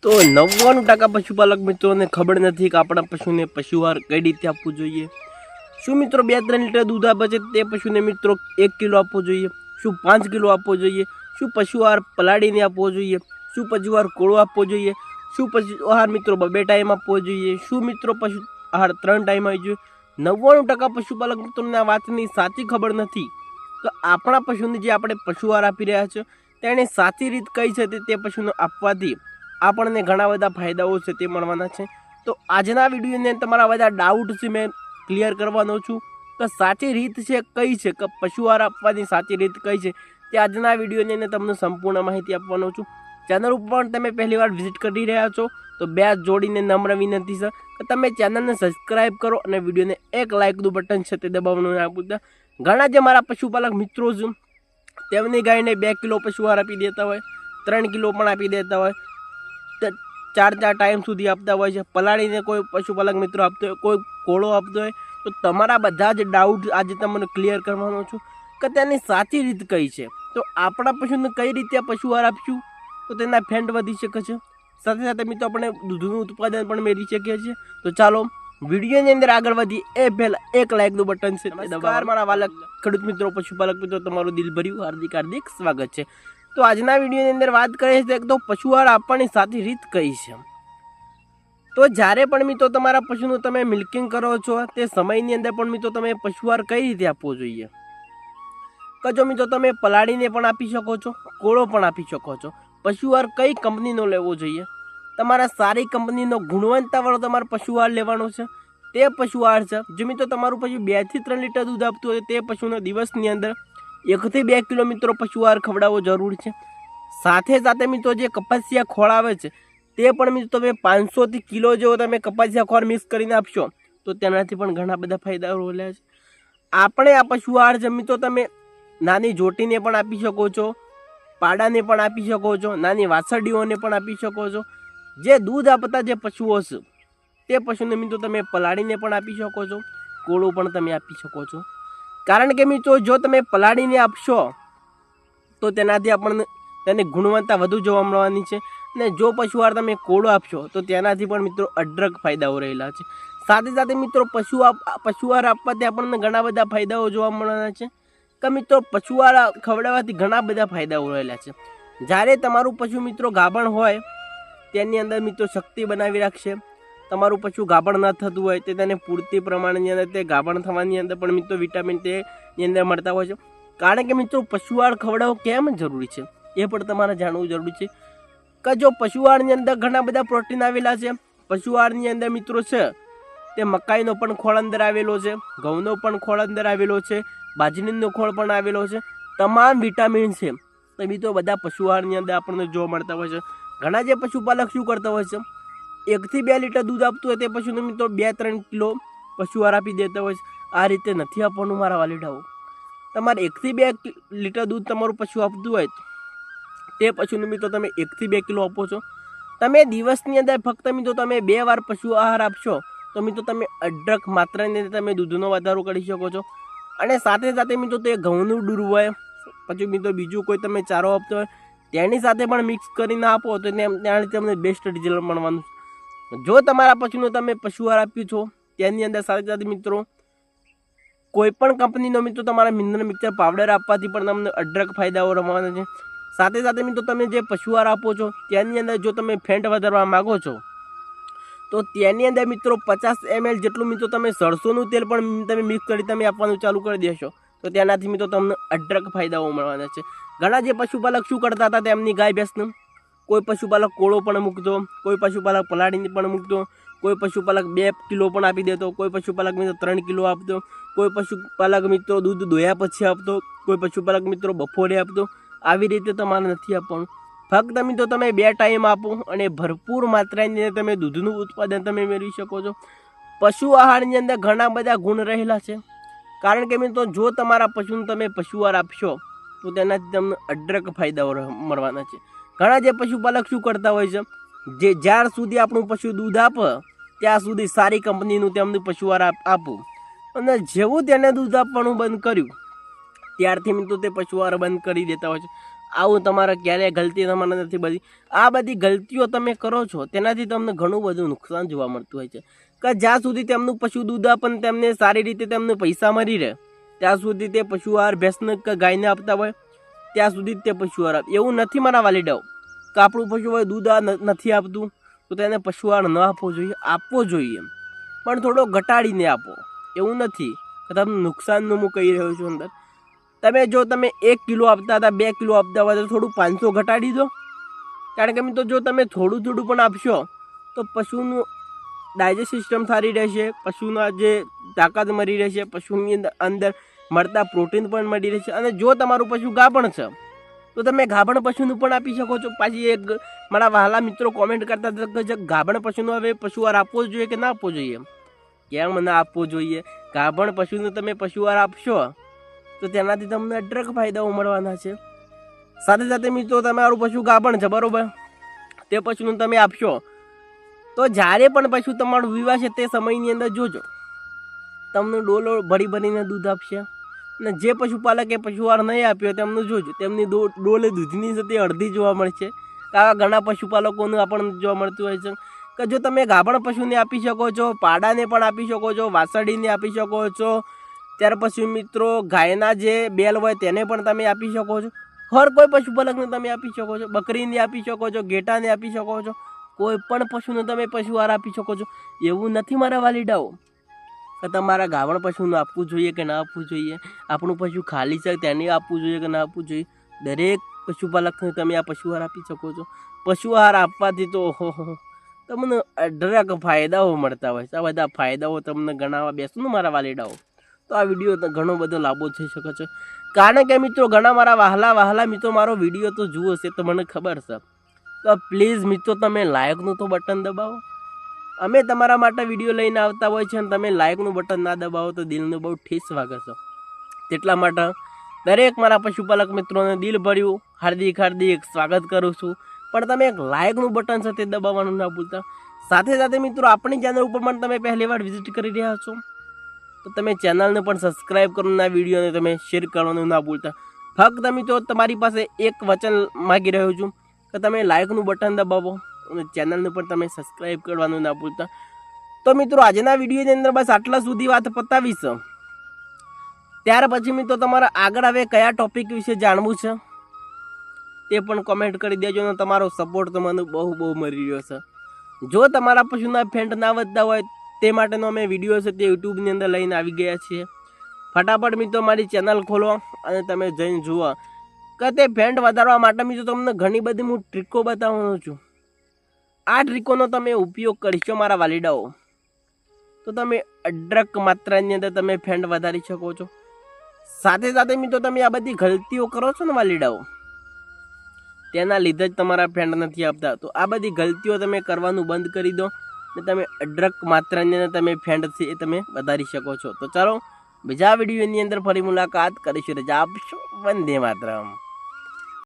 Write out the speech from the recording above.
તો 99% પશુપાલક મિત્રોને ખબર નથી કે આપણા પશુને પશુઆહાર કઈ રીતે આપવું જોઈએ। શું મિત્રો 2-3 લીટર દૂધ આપે છે તે પશુને મિત્રો 1 કિલો આપવો જોઈએ? શું 5 કિલો આપવો જોઈએ? શું પશુઆહાર પલાળીને આપવો જોઈએ? શું પશુઆહાર કોળો આપવો જોઈએ? શું પશુઆહાર મિત્રો 2 ટાઈમ આપવો જોઈએ? શું મિત્રો પશુઆહાર 3 ટાઈમ આપવો જોઈએ? 99% પશુપાલક મિત્રોને આ વાતની સાચી ખબર નથી તો આપણા પશુને જે આપણે પશુઆહાર આપી રહ્યા છે તેની સાચી રીત કઈ છે તે પશુને આપવાથી આપણને ઘણા બધા ફાયદાઓ છે તે મળવાના છે। તો આજના વિડીયોની તમારા બધા ડાઉટ છે મેં ક્લિયર કરવાનો છું તો સાચી રીત છે કઈ છે કે પશુઆહાર આપવાની સાચી રીત કઈ છે તે આજના વિડીયોની અંદર તમને સંપૂર્ણ માહિતી આપવાનો છું। ચેનલ ઉપર તમે પહેલીવાર વિઝિટ કરી રહ્યા છો તો બે હાથ જોડીને નમ્ર વિનંતી છે કે તમે ચેનલને સબસ્ક્રાઈબ કરો અને વિડીયોને એક લાઇકનું બટન છે તે દબાવવાનું ના ભૂલતા। ઘણા જે મારા પશુપાલક મિત્રો છે તેમની ગાયને 2 કિલો પશુઆહાર આપી દેતા હોય, 3 કિલો પણ આપી દેતા હોય, 4 ટાઈમ સુધી આપતા હોય છે, પલાળીને કોઈ પશુપાલક મિત્રો આપતો હોય, કોઈ કોળો આપતો હોય। તો તમારા બધા જ ડાઉટ આજે તમને ક્લિયર કરવાનો છું કે તેની સાચી રીત કઈ છે। તો આપણા પશુને કઈ રીતે પશુઆહાર આપશું તો તેના ફેટ વધી શકે છે, સાથે સાથે મિત્રો આપણે દૂધનું ઉત્પાદન પણ મેળવી શકીએ છીએ। તો ચાલો વિડીયોની અંદર આગળ વધી એ પહેલાં એક લાઇકનું બટન છે નમસ્કાર મારા વાલા ખેડૂત મિત્રો, પશુપાલક મિત્રો, તમારું દિલભર્યું હાર્દિક સ્વાગત છે। તો આજના વિડીયોની અંદર વાત કરીએ છીએ તો પશુઆહાર આપવાની સાચી રીત કઈ છે। તો જ્યારે પણ મિત્રો તમારા પશુનું તમે મિલ્કિંગ કરો છો તે સમયની અંદર પણ મિત્રો તમે પશુઆહાર કઈ રીતે આપવો જોઈએ કે જો મિત્રો તમે પલાળીને પણ આપી શકો છો, કોળો પણ આપી શકો છો। પશુઆહાર કઈ કંપનીનો લેવો જોઈએ? તમારા સારી કંપનીનો ગુણવત્તાવાળો તમારે પશુઆહાર લેવાનો છે તે પશુઆહાર છે। જો મિત્રો તમારું પશુ 2 થી 3 લીટર દૂધ આપતું હોય તે પશુનો દિવસની અંદર 1 થી 2 કિલો મિત્રો પશુઆહાર ખવડાવવો જરૂરી છે। સાથે સાથે મિત્રો જે કપાસિયા ખોળ આવે છે તે પણ મિત્રો તમે 500 થી કિલો જેવો તમે કપાસિયા ખોળ મિક્સ કરીને આપશો તો તેનાથી પણ ઘણા બધા ફાયદાઓ રહેલા છે। આપણે આ પશુઆહાર છે મિત્રો તમે નાની જોટીને પણ આપી શકો છો, પાડાને પણ આપી શકો છો, નાની વાછરડીઓને પણ આપી શકો છો। જે દૂધ આપતા જે પશુઓ છે તે પશુને મિત્રો તમે પલાળીને પણ આપી શકો છો, કોળો પણ તમે આપી શકો છો। કારણ કે મિત્રો જો તમે પલાળીને આપશો તો તેનાથી આપણને તેની ગુણવત્તા વધુ જોવા મળવાની છે અને જો પશુઆહાર તમે કોળો આપશો તો તેનાથી પણ મિત્રો અઢળક ફાયદાઓ રહેલા છે। સાથે સાથે મિત્રો પશુઆહાર આપવાથી આપણને ઘણા બધા ફાયદાઓ જોવા મળવાના છે કે મિત્રો પશુઆહાર ખવડાવવાથી ઘણા બધા ફાયદાઓ રહેલા છે। જ્યારે તમારું પશુ મિત્રો ગાભણ હોય તેની અંદર મિત્રો શક્તિ બનાવી રાખશે, તમારું પશુ ગાભણ ન થતું હોય તે તેને પૂરતી પ્રમાણની અંદર તે ગાભણ થવાની અંદર પણ મિત્રો વિટામિન ની અંદર મળતા હોય છે। કારણ કે મિત્રો પશુઆહાર ખવડાવવો કેમ જરૂરી છે એ પણ તમારે જાણવું જરૂરી છે કે જો પશુઆહારની અંદર ઘણા બધા પ્રોટીન આવેલા છે। પશુઆહારની અંદર મિત્રો છે તે મકાઈનો પણ ખોળ અંદર આવેલો છે, ઘઉંનો પણ ખોળ અંદર આવેલો છે, બાજરીનો ખોળ પણ આવેલો છે, તમામ વિટામિન છે તો મિત્રો બધા પશુઆહારની અંદર આપણને જોવા મળતા હોય છે। ઘણા જે પશુપાલક શું કરતા હોય છે 1 થી 2 લીટર દૂધ આપતું હોય તે પશુને મિત્રો 2-3 કિલો પશુઆહાર આપી દેતા હોય છે। આ રીતે નથી આપવાનું મારા વાલીડાઓ। તમારે 1 થી 2 લીટર દૂધ તમારું પશુ આપતું હોય તે પશુને મિત્રો તમે 1 થી 2 કિલો આપો છો। તમે દિવસની અંદર ફક્ત મિત્રો તમે 2 વાર પશુ આહાર આપશો તો મિત્રો તમે અઢળક માત્રાની અંદર તમે દૂધનો વધારો કરી શકો છો। અને સાથે સાથે મિત્રો તે ઘઉંનું દૂધ હોય પછી મિત્રો બીજું કોઈ તમે ચારો આપતો હોય તેની સાથે પણ મિક્સ કરીને આપો તો ત્યાંથી તમને બેસ્ટ રિઝલ્ટ મળવાનું છે। જો તમારા પશુનો તમે પશુઆહાર આપ્યું છો તેની અંદર સાથે સાથે મિત્રો કોઈ પણ કંપનીનો મિત્રો તમારા મિનરલ મિક્સર પાવડર આપવાથી પણ તમને અઢળક ફાયદાઓ રમવાના છે। સાથે સાથે મિત્રો તમે જે પશુઆહાર આપો છો તેની અંદર જો તમે ફેટ વધારવા માગો છો તો તેની અંદર મિત્રો 50 ml જેટલું મિત્રો તમે સરસોનું તેલ પણ તમે મિક્સ કરી તમે આપવાનું ચાલુ કરી દેશો તો તેનાથી મિત્રો તમને અઢળક ફાયદાઓ મળવાના છે। ઘણા જે પશુપાલક શું કરતા હતા તેમની ગાય ભેંસનું કોઈ પશુપાલક કોળો પણ મૂકતો, કોઈ પશુપાલક પલાળીને પણ મૂકતો, કોઈ પશુપાલક 2 કિલો પણ આપી દેતો, કોઈ પશુપાલક મિત્રો 3 કિલો આપતો, કોઈ પશુપાલક મિત્રો દૂધ દોયા પછી આપતો, કોઈ પશુપાલક મિત્રો બપોરે આપતો। આવી રીતે તમારે નથી આપવાનું, ફક્ત મિત્રો તમે 2 ટાઈમ આપો અને ભરપૂર માત્રાની અંદર તમે દૂધનું ઉત્પાદન તમે મેળવી શકો છો। પશુ આહારની અંદર ઘણા બધા ગુણ રહેલા છે કારણ કે મિત્રો જો તમારા પશુને તમે પશુઆહાર આપશો તો તેનાથી તમને અઢળક ફાયદાઓ મળવાના છે। ઘણા જે પશુપાલક શું કરતા હોય છે જે જ્યાર સુધી આપણું પશુ દૂધ આપે ત્યાં સુધી સારી કંપનીનું તેમનું પશુઆહાર આપવું અને જેવું તેને દૂધ આપવાનું બંધ કર્યું ત્યારથી મિત્રો તે પશુઆહાર બંધ કરી દેતા હોય છે। આવું તમારે ક્યારેય ગલતી તમારે નથી બધી. આ બધી ગલતીઓ તમે કરો છો તેનાથી તમને ઘણું બધું નુકસાન જોવા મળતું હોય છે. કે જ્યાં સુધી તેમનું પશુ દૂધ આપે તેમને સારી રીતે તેમને પૈસા મળી રહે ત્યાં સુધી તે પશુ આહાર ભેંસને કે ગાયને આપતા હોય ત્યાં સુધી જ તે પશુ આહાર આપે. એવું નથી મારા વાલીડાઓ કે આપણું પશુ હોય દૂધ નથી આપતું તો તેને પશુ આહાર ન આપવો જોઈએ, આપવો જોઈએ પણ થોડો ઘટાડીને આપો. એવું નથી કે તમને નુકસાનનું હું કહી રહ્યો છું. અંદર તમે જો તમે 1 કિલો આપતા હતા 2 કિલો આપતા હોય તો થોડું 500 ઘટાડી દો. કારણ કે મિત્રો જો તમે થોડું થોડું પણ આપશો તો પશુનું ડાયજેસ્ટ સિસ્ટમ સારી રહેશે, પશુના જે તાકાત મળી રહેશે, પશુની અંદર મળતા પ્રોટીન પણ મળી રહેશે. અને જો તમારું પશુ ગાભણ છે તો તમે ગાભણ પશુનું પણ આપી શકો છો. પાછી એક મારા વહાલા મિત્રો કોમેન્ટ કરતા હતા કે ગાભણ પશુનો હવે પશુ આહાર આપવો જોઈએ કે ના આપવો જોઈએ. કેમ ના આપવો જોઈએ? ગાભણ પશુને તમે પશુ આહાર આપશો તો તેનાથી તમને અઢળક ફાયદાઓ મળવાના છે. સાથે સાથે મિત્રો તમારું પશુ ગાભણ છે બરોબર, તે પશુનું તમે આપશો તો જ્યારે પણ પશુ તમારું વિવાહ છે તે સમયની અંદર જોજો તમને ડોલો ભરી ભરીને દૂધ આપશે. અને જે પશુપાલકે પશુ આહાર નહીં આપ્યો તેમનું જોજો તેમની ડોલે દૂધની સાથે અડધી જોવા મળશે. આવા ઘણા પશુપાલકોનું આપણને જોવા મળતું હોય છે કે જો તમે ગાભણ પશુને આપી શકો છો, પાડાને પણ આપી શકો છો, વાસળીને આપી શકો છો, ત્યાર પછી મિત્રો ગાયના જે બેલ હોય તેને પણ તમે આપી શકો છો. હર કોઈ પશુપાલકને તમે આપી શકો છો, બકરીને આપી શકો છો, ઘેટાને આપી શકો છો, કોઈ પણ પશુને તમે પશુ આહાર આપી શકો છો. એવું નથી મારા વાલીડાઓ કે તમારા ગાભણ પશુનું આપવું જોઈએ કે ના આપવું જોઈએ, આપણું પશુ ખાલી છે તેને આપવું જોઈએ કે ના આપવું જોઈએ. દરેક પશુપાલકને તમે આ પશુ આહાર આપી શકો છો. પશુ આહાર આપવાથી તો તમને અઢળક ફાયદાઓ મળતા હોય છે. આ બધા ફાયદાઓ તમને ગણાવવા બેસું ને મારા વાલીડાઓ તો આ વિડીયો ઘણો બધો લાભો થઈ શકે છે. કારણ કે મિત્રો ઘણા મારા વહાલા મિત્રો મારો વિડીયો તો જુઓ છે તો મને ખબર છે. તો પ્લીઝ મિત્રો તમે લાઇકનું તો બટન દબાવો. અમે તમારા માટે વિડીયો લઈને આવતા હોય છે અને તમે લાઇકનું બટન ના દબાવો તો દિલને બહુ ઠેસ વાગે છે. તેટલા માટે દરેક મારા પશુપાલક મિત્રોને દિલ ભર્યું હાર્દિક સ્વાગત કરું છું. પણ તમે એક લાઇકનું બટન છે તે દબાવવાનું ના ભૂલતા. સાથે સાથે મિત્રો આપણી ચેનલ ઉપર પણ તમે પહેલી વાર વિઝિટ કરી રહ્યા છો તો તમે ચેનલને પણ સબસ્ક્રાઈબ કરવાનું, આ વિડીયોને તમે શેર કરવાનું ના ભૂલતા. ફક્ત મિત્રો તમારી પાસે એક વચન માગી રહ્યો છું કે તમે લાઇકનું બટન દબાવો અને ચેનલને પણ તમે સબસ્ક્રાઈબ કરવાનું ના ભૂલતા. તો મિત્રો આજના વિડીયોની અંદર બસ આટલા સુધી વાત પતાવીશ. ત્યાર પછી મિત્રો તમારે આગળ હવે કયા ટોપિક વિશે જાણવું છે તે પણ કોમેન્ટ કરી દેજો. અને તમારો સપોર્ટ તો મને બહુ મળી રહ્યો છે. જો તમારા પશુના ફેંટ ના વધતા હોય તે માટેનો અમે વિડીયો છે તે યુટ્યુબની અંદર લઈને આવી ગયા છીએ. ફટાફટ મિત્રો મારી ચેનલ ખોલો અને તમે જઈને જુઓ કે તે ફેંટ વધારવા માટે મિત્રો તમને ઘણી બધી હું ટ્રીકો બતાવવાનો છું. આ ટ્રીકોનો તમે ઉપયોગ કરશો મારા વાલીડાઓ તો તમે અઢળક માત્રાની અંદર તમે ફેંટ વધારી શકો છો. સાથે સાથે મિત્રો તમે આ બધી ગલતીઓ કરો છો ને વાલીડાઓ તેના લીધે જ તમારા ફ્રેન્ડ નથી આપતા. તો આ બધી ગલતીઓ તમે કરવાનું બંધ કરી દો ને તમે અઢળક માત્રાની અંદર તમે ફ્રેન્ડ છે એ તમે વધારી શકો છો. તો ચાલો બીજા વિડીયોની અંદર ફરી મુલાકાત કરીશું. રજા આપશો. વંદે માતરમ.